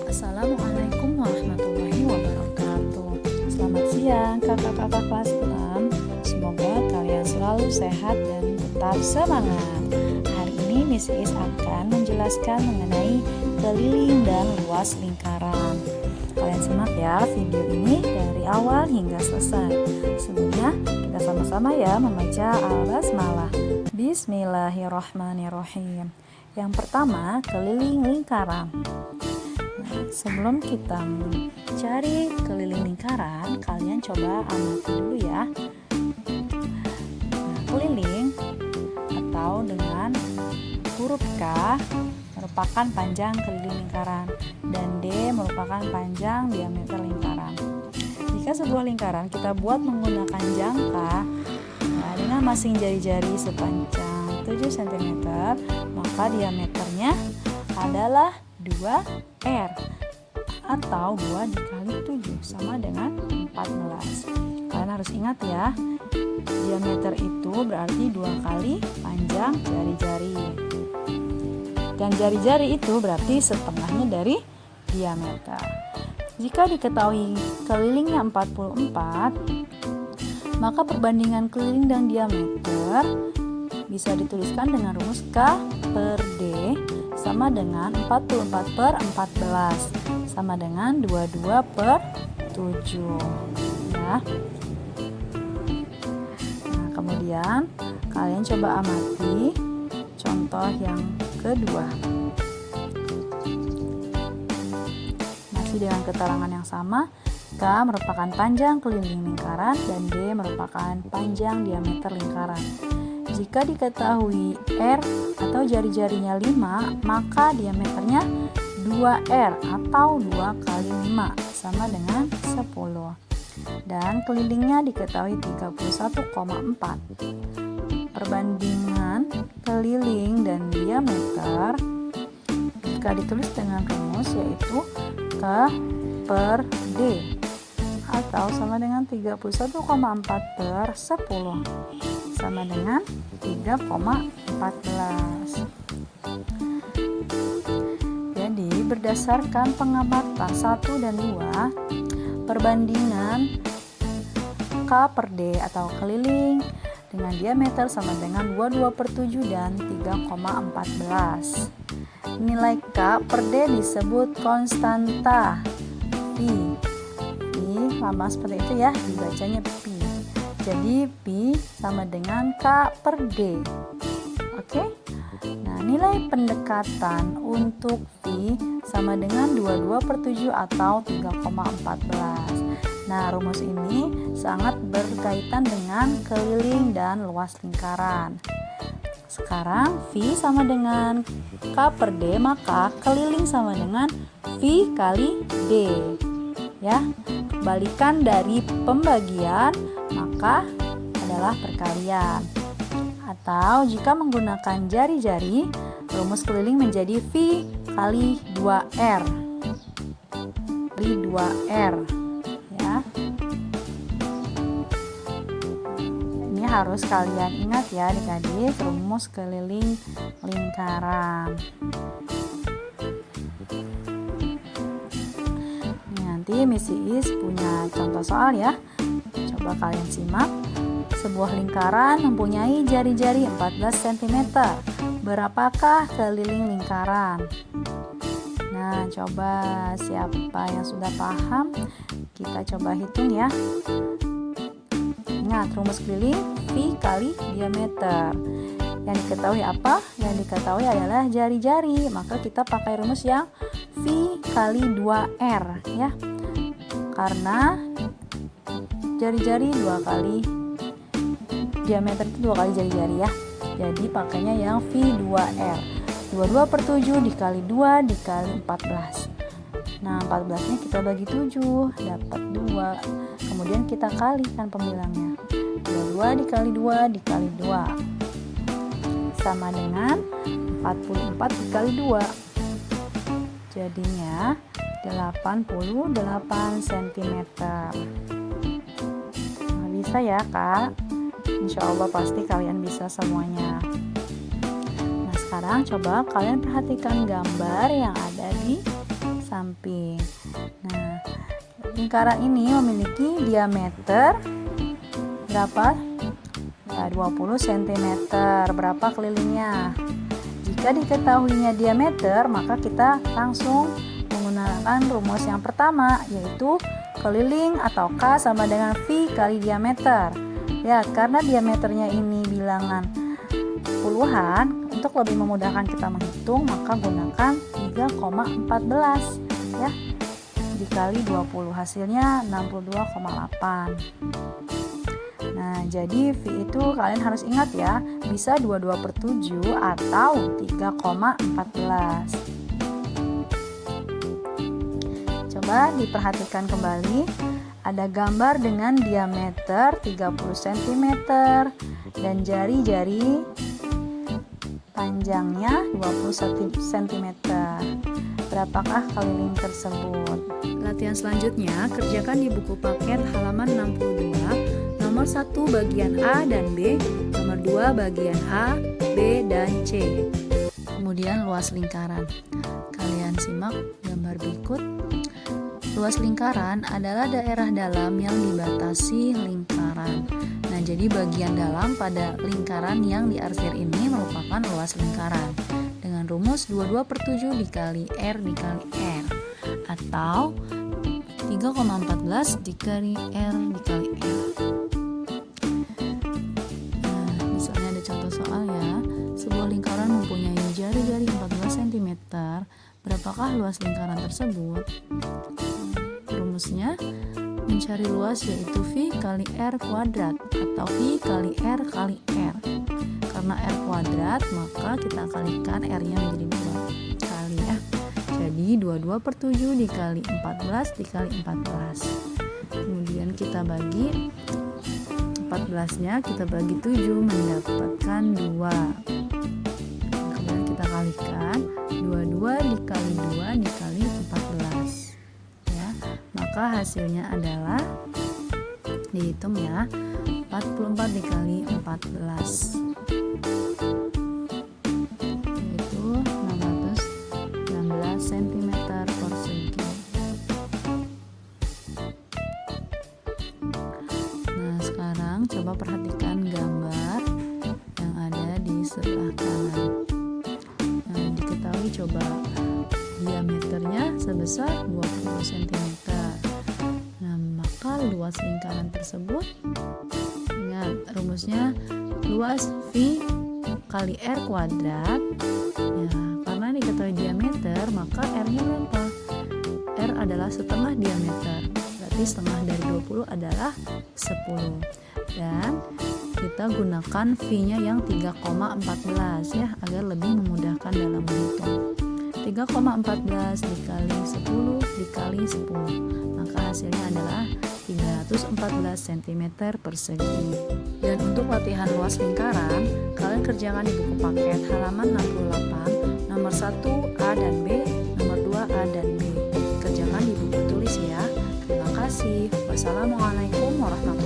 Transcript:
Assalamualaikum warahmatullahi wabarakatuh. Selamat siang kakak-kakak kelas 6. Semoga kalian selalu sehat dan tetap semangat. Hari ini Miss Is akan menjelaskan mengenai keliling dan luas lingkaran. Kalian simak ya video ini dari awal hingga selesai. Sebelumnya kita sama-sama ya membaca Al-Basmalah. Bismillahirrahmanirrahim. Yang pertama, keliling lingkaran. Sebelum kita mencari keliling lingkaran, kalian coba amati dulu ya. Keliling atau dengan huruf K merupakan panjang keliling lingkaran dan D merupakan panjang diameter lingkaran. Jika sebuah lingkaran kita buat menggunakan jangka dengan masing jari-jari sepanjang 7 cm, maka diameternya adalah 2R atau 2 dikali 7 sama dengan 14. Kalian harus ingat ya, diameter itu berarti 2 kali panjang jari-jari, dan jari-jari itu berarti setengahnya dari diameter. Jika diketahui kelilingnya 44, maka perbandingan keliling dan diameter bisa dituliskan dengan rumus K per D sama dengan 44 per 14 sama dengan 22 per 7 ya. Nah, kemudian kalian coba amati contoh yang kedua. Masih dengan keterangan yang sama, K merupakan panjang keliling lingkaran dan D merupakan panjang diameter lingkaran. Jika diketahui R atau jari-jarinya 5, maka diameternya 2R atau 2 kali 5 sama dengan 10. Dan kelilingnya diketahui 31,4. Perbandingan keliling dan diameter jika ditulis dengan rumus yaitu K per D atau sama dengan 31,4 per 10 sama dengan 3,14. Jadi berdasarkan pengamatan 1 dan 2, perbandingan K per D atau keliling dengan diameter sama dengan 22 per 7 dan 3,14. Nilai K per D disebut konstanta Pi. Lama seperti itu ya, dibacanya Pi. Jadi Pi sama dengan K per D. Oke? Nah, nilai pendekatan untuk Pi sama dengan 22 per 7 atau 3,14. Nah, rumus ini sangat berkaitan dengan keliling dan luas lingkaran. Sekarang V sama dengan K per D, maka keliling sama dengan V kali D. Ya, kebalikan dari pembagian maka adalah perkalian. Atau jika menggunakan jari-jari, rumus keliling menjadi V kali 2R. Kali 2R ya. Ini harus kalian ingat ya adik-adik, rumus keliling lingkaran. Nanti Miss Is punya contoh soal ya. Coba kalian simak. Sebuah lingkaran mempunyai jari-jari 14 cm. Berapakah keliling lingkaran? Nah, coba siapa yang sudah paham? Kita coba hitung ya. Ingat, rumus keliling V kali diameter. Yang diketahui apa? Yang diketahui adalah jari-jari. Maka kita pakai rumus yang V kali 2R ya. Karena jari-jari 2 kali diameter itu 2 kali jari-jari ya. Jadi pakainya yang V2R. 22 per 7 dikali 2 dikali 14. Nah, 14 nya kita bagi 7 dapat 2. Kemudian kita kalikan pembilangnya. 22 dikali 2 dikali 2 sama dengan 44 dikali 2. Jadinya 88 cm. Nah, bisa ya Kak? Insya Allah pasti kalian bisa semuanya. Nah, sekarang coba kalian perhatikan gambar yang ada di samping. Nah, lingkaran ini memiliki diameter berapa? Ya, 20 cm. Berapa kelilingnya? Jika diketahuinya diameter, maka kita langsung menggunakan rumus yang pertama, yaitu keliling atau K sama dengan V kali diameter. Ya, karena diameternya ini bilangan puluhan, untuk lebih memudahkan kita menghitung, maka gunakan 3,14 ya, dikali 20, hasilnya 62,8. Nah, jadi V itu kalian harus ingat ya, bisa 22/7 atau 3,14. Coba diperhatikan kembali, ada gambar dengan diameter 30 cm dan jari-jari panjangnya 20 cm. Berapakah keliling tersebut? Latihan selanjutnya, kerjakan di buku paket halaman 62, nomor 1 bagian A dan B, nomor 2 bagian A, B, dan C. Kemudian luas lingkaran. Kalian simak gambar berikut. Luas lingkaran adalah daerah dalam yang dibatasi lingkaran. Nah, jadi bagian dalam pada lingkaran yang diarsir ini merupakan luas lingkaran. Dengan rumus 22/7 dikali R dikali R, atau 3,14 dikali R dikali R. Nah, misalnya ada contoh soal ya. Sebuah lingkaran mempunyai jari-jari 14 cm. Berapakah luas lingkaran tersebut? Rumusnya mencari luas yaitu V kali R kuadrat atau V kali R kali R. Karena R kuadrat, maka kita kalikan R-nya menjadi 2 kali ya. Jadi 22/7 dikali 14 dikali 14. Kemudian kita bagi 14-nya, kita bagi 7 mendapatkan 2. Kemudian kita kalikan 22 dikali 2 dikali 14. Maka hasilnya adalah, dihitung ya, 44 dikali 14, yaitu 616 cm persegi. Nah, sekarang coba perhatikan gambar yang ada di sebelah kanan. Nah, diketahui coba diameternya sebesar 20 cm. Luas lingkaran tersebut, ingat rumusnya luas V kali R kuadrat ya, karena diketahui diameter maka R-nya berapa? R adalah setengah diameter, berarti setengah dari 20 adalah 10, dan kita gunakan V-nya yang 3,14 ya, agar lebih memudahkan dalam menghitung. 3,14 dikali 10 dikali 10, maka hasilnya adalah 314 cm persegi. Dan untuk latihan luas lingkaran, kalian kerjakan di buku paket halaman 68, nomor 1 A dan B, nomor 2 A dan B. Kerjakan di buku tulis ya. Terima kasih. Wassalamualaikum warahmatullahi wabarakatuh.